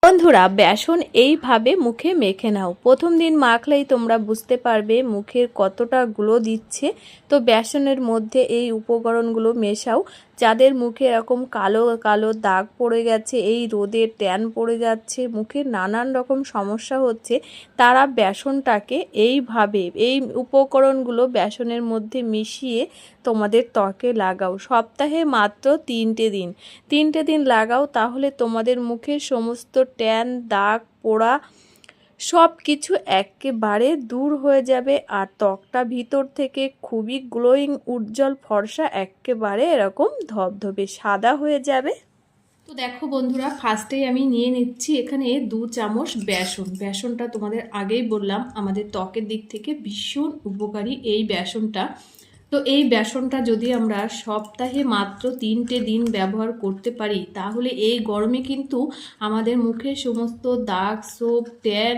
বন্ধুরা, বেসন এইভাবে মুখে মেখে নাও। প্রথম দিন মাখলেই তোমরা বুঝতে পারবে মুখের কতটা গ্লো দিচ্ছে। তো বেসনের মধ্যে এই উপকরণগুলো মেশাও। যাদের মুখে এরকম কালো কালো দাগ পড়ে গেছে, এই রোদে ট্যান পড়ে যাচ্ছে, মুখে নানান রকম সমস্যা হচ্ছে, তারা বেসনটাকে এইভাবে এই উপকরণগুলো বেসনের মধ্যে মিশিয়ে তোমাদের ত্বকে লাগাও। সপ্তাহে মাত্র 3টে দিন লাগাও, তাহলে তোমাদের মুখের সমস্ত ট্যান, দাগ, পোড়া সব কিছু একেবারে দূর হয়ে যাবে। আর ত্বকটা ভিতর থেকে খুবই গ্লোয়িং, উজ্জ্বল, ফর্সা, একেবারে এরকম ধবধবে সাদা হয়ে যাবে। তো দেখো বন্ধুরা, ফার্স্টেই আমি নিয়ে নিচ্ছি এখানে 2 চামচ বেসনটা তোমাদের আগেই বললাম আমাদের ত্বকের দিক থেকে ভীষণ উপকারী এই বেসনটা। তো এই বেসনটা যদি আমরা সপ্তাহে মাত্র 3টে দিন ব্যবহার করতে পারি, তাহলে এই গরমে কিন্তু আমাদের মুখের সমস্ত দাগ, ছোপ, ট্যান,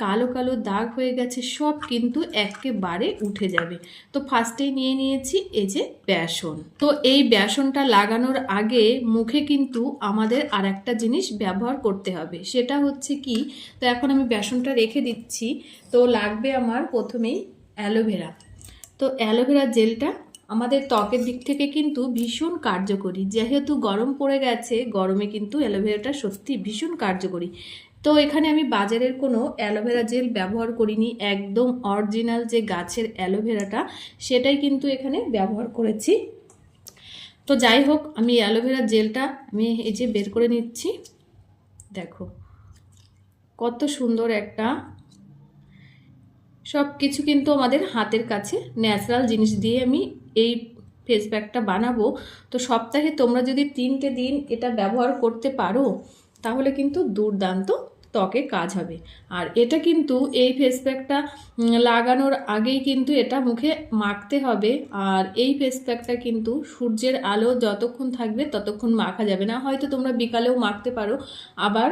কালো কালো দাগ হয়ে গেছে, সব কিন্তু একেবারে উঠে যাবে। তো ফার্স্টেই নিয়ে নিয়েছি এই যে বেসন। তো এই বেসনটা লাগানোর আগে মুখে কিন্তু আমাদের আর একটা জিনিস ব্যবহার করতে হবে, সেটা হচ্ছে কি, তো এখন আমি বেসনটা রেখে দিচ্ছি। তো লাগবে আমার প্রথমেই অ্যালোভেরা। তো অ্যালোভেরা জেলটা আমাদের ত্বকের দিক থেকে কিন্তু ভীষণ কার্যকরী। যেহেতু গরম পড়ে গেছে, গরমে কিন্তু অ্যালোভেরাটা সত্যি ভীষণ কার্যকরী। তো এখানে আমি বাজারের কোনো অ্যালোভেরা জেল ব্যবহার করিনি, একদম অরিজিনাল যে গাছের অ্যালোভেরাটা সেটাই কিন্তু এখানে ব্যবহার করেছি। তো যাই হোক, আমি অ্যালোভেরা জেলটা আমি এই যে বের করে নিচ্ছি। দেখো কত সুন্দর একটা, সব কিছু কিন্তু আমাদের হাতের কাছে ন্যাচারাল জিনিস দিয়ে আমি এই ফেস প্যাকটা বানাবো। তো সপ্তাহে তোমরা যদি 3টে দিন এটা ব্যবহার করতে পারো, তাহলে কিন্তু দুর্দান্ত ত্বকে কাজ হবে। আর এটা কিন্তু এই ফেস প্যাকটা লাগানোর আগেই কিন্তু এটা মুখে মাখতে হবে। আর এই ফেস প্যাকটা কিন্তু সূর্যের আলো যতক্ষণ থাকবে ততক্ষণ মাখা যাবে না। হয়তো তোমরা বিকালেও মাখতে পারো, আবার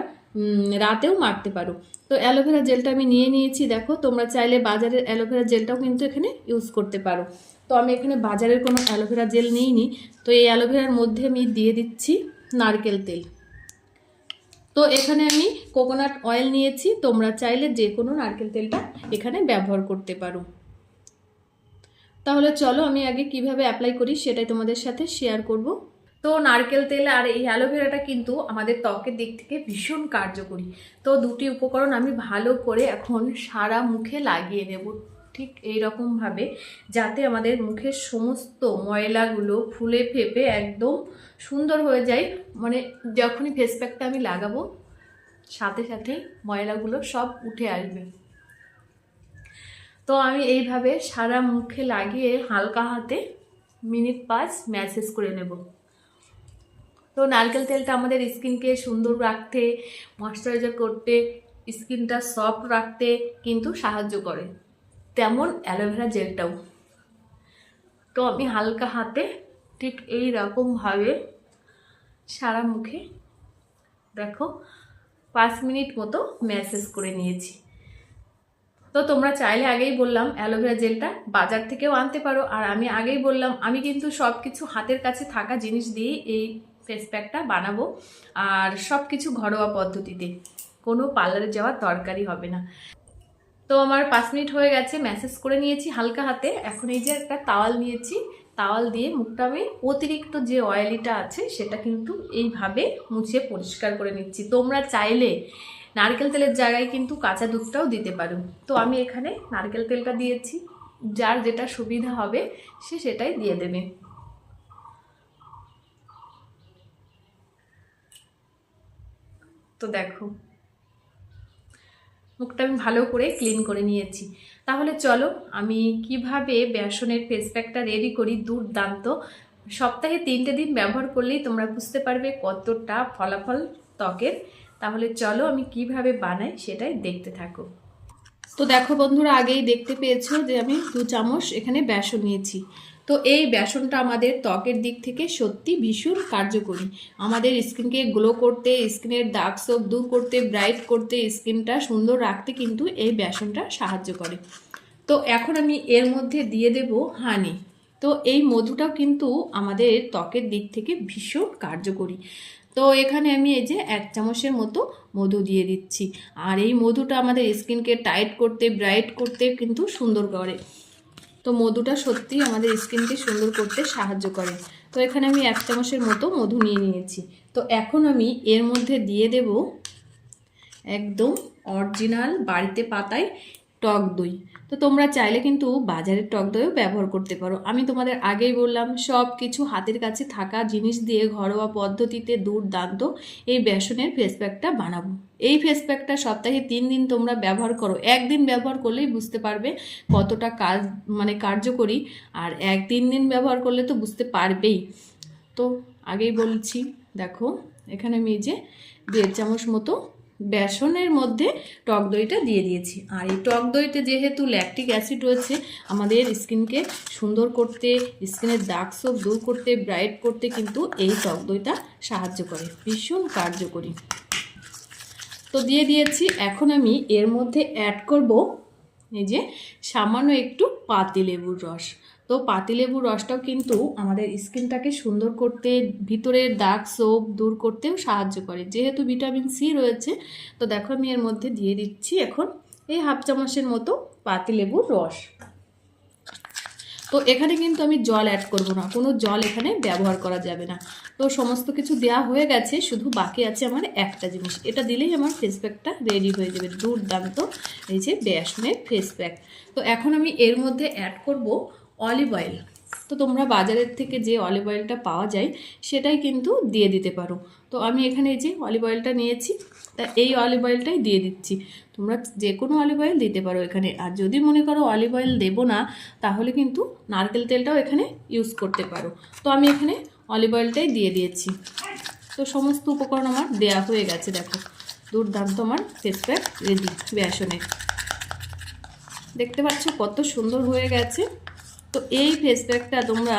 রাতেও মাখতে পারো। তো অ্যালোভেরা জেলটা আমি নিয়ে নিয়েছি। দেখো, তোমরা চাইলে বাজারের অ্যালোভেরা জেলটাও কিন্তু এখানে ইউজ করতে পারো। তো আমি এখানে বাজারের কোনো অ্যালোভেরা জেল নিইনি। তো এই অ্যালোভেরার মধ্যে আমি দিয়ে দিচ্ছি নারকেল তেল। তো এখানে আমি কোকোনাট অয়েল নিয়েছি, তোমরা চাইলে যে কোনো নারকেল তেলটা এখানে ব্যবহার করতে পারো। তাহলে চলো আমি আগে কিভাবে অ্যাপ্লাই করি সেটাই তোমাদের সাথে শেয়ার করব। তো নারকেল তেল আর এই অ্যালোভেরাটা কিন্তু আমাদের ত্বকের দিক থেকে ভীষণ কার্যকরী। তো দুটি উপকরণ আমি ভালো করে এখন সারা মুখে লাগিয়ে নেব, ঠিক এই রকমভাবে, যাতে আমাদের মুখের সমস্ত ময়লাগুলো ফুলে ফেপে একদম সুন্দর হয়ে যায়। মানে যখনই ফেস প্যাকটা আমি লাগাবো, সাথে সাথে ময়লাগুলো সব উঠে আসবে। তো আমি এইভাবে সারা মুখে লাগিয়ে হালকা হাতে মিনিট 5 ম্যাসেজ করে নেব। তো নারকেল তেলটা আমাদের স্কিনকে সুন্দর রাখতে, ময়শ্চারাইজার করতে, স্কিনটা সফট রাখতে কিন্তু সাহায্য করে, তেমন অ্যালোভেরা জেলটাও। তো আমি হালকা হাতে ঠিক এই রকমভাবে সারা মুখে দেখো 5 মিনিট মতো ম্যাসেজ করে নিয়েছি। তো তোমরা চাইলে, আগেই বললাম, অ্যালোভেরা জেলটা বাজার থেকেও আনতে পারো। আর আমি আগেই বললাম আমি কিন্তু সব কিছু হাতের কাছে থাকা জিনিস দিয়ে এই ফেস প্যাকটা বানাবো, আর সব কিছু ঘরোয়া পদ্ধতিতে, কোনো পার্লারে যাওয়ার দরকারই হবে না। তো আমার 5 মিনিট হয়ে গেছে, ম্যাসেজ করে নিয়েছি হালকা হাতে। এখন এই যে একটা তাওয়াল নিয়েছি, তাওয়াল দিয়ে মুখটা আমি অতিরিক্ত যে অয়েলিটা আছে সেটা কিন্তু এইভাবে মুছে পরিষ্কার করে নিচ্ছি। তোমরা চাইলে নারকেল তেলের জায়গায় কিন্তু কাঁচা দুধটাও দিতে পারো। তো আমি এখানে নারকেল তেলটা দিয়েছি, যার যেটা সুবিধা হবে সে সেটাই দিয়ে দেবে। তো দেখো মুখটা আমি ভালো করে ক্লিন করে নিয়েছি। তাহলে চলো আমি কিভাবে বেসনের ফেস প্যাকটা রেডি করি। দুর্দান্ত, সপ্তাহে 3টে দিন ব্যবহার করলেই তোমরা বুঝতে পারবে কতটা ফলাফল ত্বকের। তাহলে চলো আমি কিভাবে বানাই সেটাই দেখতে থাকো। তো দেখো বন্ধুরা, আগেই দেখতে পেয়েছো যে আমি 2 চামচ এখানে বেসন নিয়েছি। তো এই বেসনটা আমাদের ত্বকের দিক থেকে সত্যি ভীষণ কার্যকরী। আমাদের স্কিনকে গ্লো করতে, স্কিনের দাগ ছোপ দূর করতে, ব্রাইট করতে, স্কিনটা সুন্দর রাখতে কিন্তু এই বেসনটা সাহায্য করে। তো এখন আমি এর মধ্যে দিয়ে দেব হানি। তো এই মধুটাও কিন্তু আমাদের ত্বকের দিক থেকে ভীষণ কার্যকরী। তো এখানে আমি এই যে 1 চামচের মতো মধু দিয়ে দিচ্ছি। আর এই মধুটা আমাদের স্কিনকে টাইট করতে, ব্রাইট করতে কিন্তু সুন্দর করে। তো মধুটা সত্যিই আমাদের স্কিনকে সুন্দর করতে সাহায্য করে। তো এখানে আমি 1 চামচের মতো মধু নিয়ে নিয়েছি। তো এখন আমি এর মধ্যে দিয়ে দেব একদম অরিজিনাল বাড়িতে পাতায় টক দই। তো তোমরা চাইলে কিন্তু বাজারের টক দইও ব্যবহার করতে পারো। আমি তোমাদের আগেই বললাম সব কিছু হাতের কাছে থাকা জিনিস দিয়ে ঘরোয়া পদ্ধতিতে দুর্দান্ত এই বেসনের ফেস প্যাকটা বানাবো। এই ফেস প্যাকটা সপ্তাহে 3 দিন তোমরা ব্যবহার করো। একদিন ব্যবহার করলেই বুঝতে পারবে কতটা কার্যকরী, আর 1-3 দিন ব্যবহার করলে তো বুঝতে পারবেই। তো আগেই বলছি, দেখো এখানে আমি এই যে 1.5 চামচ মতো বেসনের মধ্যে টক দইটা দিয়ে দিয়েছি। আর এই টক দইতে যেহেতু ল্যাকটিক অ্যাসিড রয়েছে, আমাদের স্কিনকে সুন্দর করতে, স্কিনের দাগ ছোপ দূর করতে, ব্রাইট করতে কিন্তু এই টক দইটা সাহায্য করে, ভীষণ কার্যকরী। তো দিয়ে দিয়েছি। এখন আমি এর মধ্যে অ্যাড করব এই যে সামান্য একটু পাতিলেবুর রস। তো পাতিলেবুর রসটাও কিন্তু আমাদের স্কিনটাকে সুন্দর করতে, ভিতরের দাগ ছোপ দূর করতেও সাহায্য করে, যেহেতু ভিটামিন সি রয়েছে। তো দেখো আমি এর মধ্যে দিয়ে দিচ্ছি এখন এই 1/2 চামচের মতো পাতিলেবুর রস। তো এখানে কিন্তু আমি জল অ্যাড করব না, কোনো জল এখানে ব্যবহার করা যাবে না। তো সমস্ত কিছু দেওয়া হয়ে গেছে, শুধু বাকি আছে আমার একটা জিনিস। এটা দিলেই আমার ফেস প্যাকটা রেডি হয়ে যাবে, দুর্দান্ত এই যে বেসনের ফেস প্যাক। তো এখন আমি এর মধ্যে অ্যাড করব অলিভ অয়েল। তো তোমরা বাজারের থেকে যে অলিভ অয়েলটা পাওয়া যায় সেটাই কিন্তু দিয়ে দিতে পারো। তো আমি এখানে এই যে অলিভ অয়েলটা নিয়েছি, তা এই অলিভ অয়েলটাই দিয়ে দিচ্ছি। তোমরা যে কোনো অলিভ অয়েল দিতে পারো এখানে। আর যদি মনে করো অলিভ অয়েল দেবো না, তাহলে কিন্তু নারকেল তেলটাও এখানে ইউজ করতে পারো। তো আমি এখানে অলিভ অয়েলটাই দিয়ে দিয়েছি। তো সমস্ত উপকরণ আমার দেয়া হয়ে গেছে। দেখো দুর্দান্ত আমার ফেস প্যাক রেডি বেসনের। দেখতে পাচ্ছ কত সুন্দর হয়ে গেছে। তো এই ফেস প্যাকটা তোমরা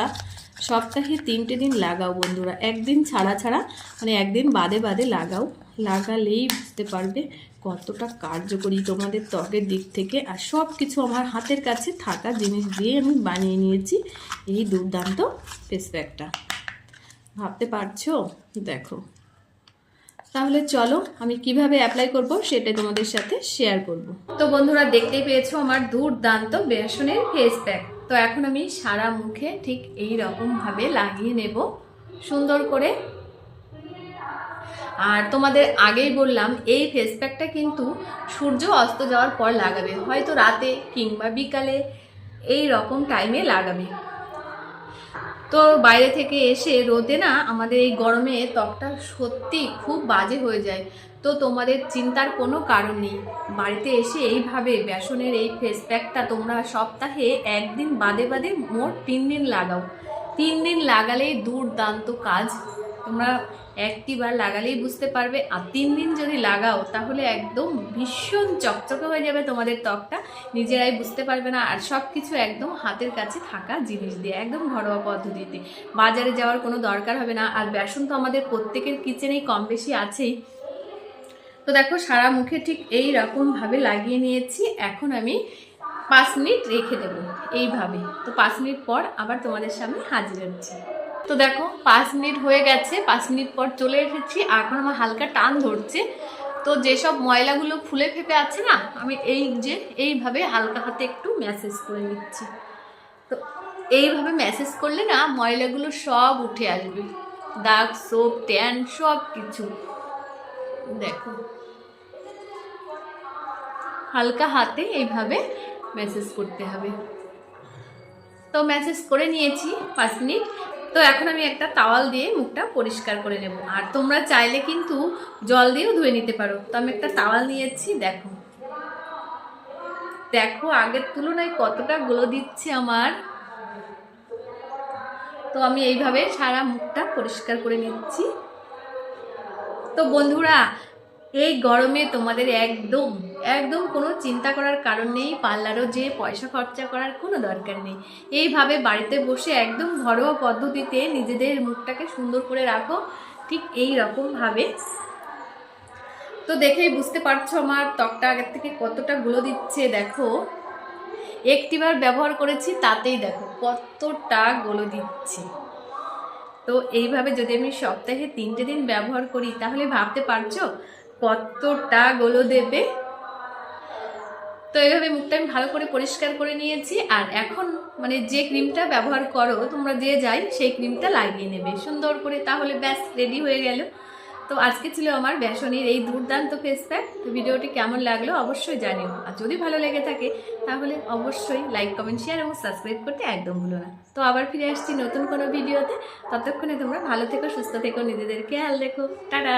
সপ্তাহে 3টে দিন লাগাও বন্ধুরা, একদিন ছাড়া ছাড়া, মানে একদিন বাদে বাদে লাগাও। লাগালেই বুঝতে পারবে কতটা কার্যকরী তোমাদের ত্বকের দিক থেকে। আর সব কিছু আমার হাতের কাছে থাকা জিনিস দিয়ে আমি বানিয়ে নিয়েছি এই দুর্দান্ত ফেস প্যাকটা। ভাবতে পারছো? দেখো, তাহলে চলো আমি কিভাবে অ্যাপ্লাই করব সেটাই তোমাদের সাথে শেয়ার করব। তো বন্ধুরা দেখতেই পেয়েছো আমার দুর্দান্ত বেসনের ফেস প্যাক। তো এখন আমি সারা মুখে ঠিক এই রকম ভাবে লাগিয়ে নেব সুন্দর করে। আর তোমাদের আগেই বললাম এই ফেস প্যাকটা কিন্তু সূর্য অস্ত যাওয়ার পর লাগাবে, হয়তো রাতে কিংবা বিকালে এই রকম টাইমে লাগাবে। তো বাইরে থেকে এসে রোদে না আমাদের এই গরমে ত্বকটা সত্যি খুব বাজে হয়ে যায়। তো তোমাদের চিন্তার কোনো কারণ নেই, বাড়িতে এসে এইভাবে বেসনের এই ফেস প্যাকটা তোমরা সপ্তাহে একদিন বাদে বাদে মোট 3 দিন লাগাও। 3 দিন লাগালেই দুর্দান্ত কাজ। তোমরা একটিবার লাগালেই বুঝতে পারবে। আর 3 দিন যদি লাগাও তাহলে একদম ভীষণ চকচকে হয়ে যাবে তোমাদের ত্বকটা, নিজেরাই বুঝতে পারবে না। আর সব কিছু একদম হাতের কাছে থাকা জিনিস দিয়ে, একদম ঘরোয়া পদ্ধতিতে, বাজারে যাওয়ার কোনো দরকার হবে না। আর বেসন তো আমাদের প্রত্যেকের কিচেনেই কম বেশি আছেই। তো দেখো সারা মুখে ঠিক এই রকমভাবে লাগিয়ে নিয়েছি। এখন আমি 5 মিনিট রেখে দেবো এইভাবে। তো 5 মিনিট পর আবার তোমাদের সামনে হাজির হচ্ছি। তো দেখো 5 মিনিট হয়ে গেছে, 5 মিনিট পর চলে এসেছি। এখন আমার হালকা টান ধরছে। তো যেসব ময়লাগুলো ফুলে ফেপে আছে না, আমি এইভাবে হালকা হাতে একটু ম্যাসেজ করে নিচ্ছি। তো এইভাবে ম্যাসেজ করলে না ময়লাগুলো সব উঠে আসবে, দাগ ছোপ ট্যান সব কিছু। দেখো হালকা হাতে এইভাবে ম্যাসেজ করতে হবে। তো ম্যাসেজ করে নিয়েছি 5 মিনিট। তো এখন আমি একটা তাওয়াল দিয়ে মুখটা পরিষ্কার করে নেব। আর তোমরা চাইলে কিন্তু জল দিয়েও ধুয়ে নিতে পারো। তো আমি একটা তাওয়াল নিয়েছি। দেখো দেখো আগের তুলনায় কতটা গ্লো দিচ্ছে আমার। তো আমি এইভাবে সারা মুখটা পরিষ্কার করে নিচ্ছি। তো বন্ধুরা এই গরমে তোমাদের একদম একদম কোনো চিন্তা করার কারণ নেই, পার্লারও যে পয়সা খরচা করার কোনো দরকার নেই। এইভাবে বাড়িতে বসে একদম ঘরোয়া পদ্ধতিতে নিজেদের মুখটাকে সুন্দর করে রাখো ঠিক এই রকমভাবে। তো দেখেই বুঝতে পারছো আমার ত্বকটা আগের থেকে কতটা গ্লো দিচ্ছে। দেখো একটিবার ব্যবহার করেছি তাতেই দেখো কতটা গ্লো দিচ্ছে। তো এইভাবে যদি আমি সপ্তাহে 3টে দিন ব্যবহার করি তাহলে ভাবতে পারছো কতটা গোলো দেবে। তো এইভাবে মুখটা আমি ভালো করে পরিষ্কার করে নিয়েছি। আর এখন মানে যে ক্রিমটা ব্যবহার করো তোমরা যে যাই সেই ক্রিমটা লাগিয়ে নেবে সুন্দর করে, তাহলে ব্যাস রেডি হয়ে গেল। তো আজকে ছিল আমার বেসনের এই দুর্দান্ত ফেস প্যাক। তো ভিডিওটি কেমন লাগলো অবশ্যই জানিও, আর যদি ভালো লেগে থাকে তাহলে অবশ্যই লাইক কমেন্ট শেয়ার এবং সাবস্ক্রাইব করতে একদম ভুলো না। তো আবার ফিরে আসছি নতুন কোনো ভিডিওতে, ততক্ষণে তোমরা ভালো থেকো, সুস্থ থেকো, নিজেদের খেয়াল রেখো। টাটা।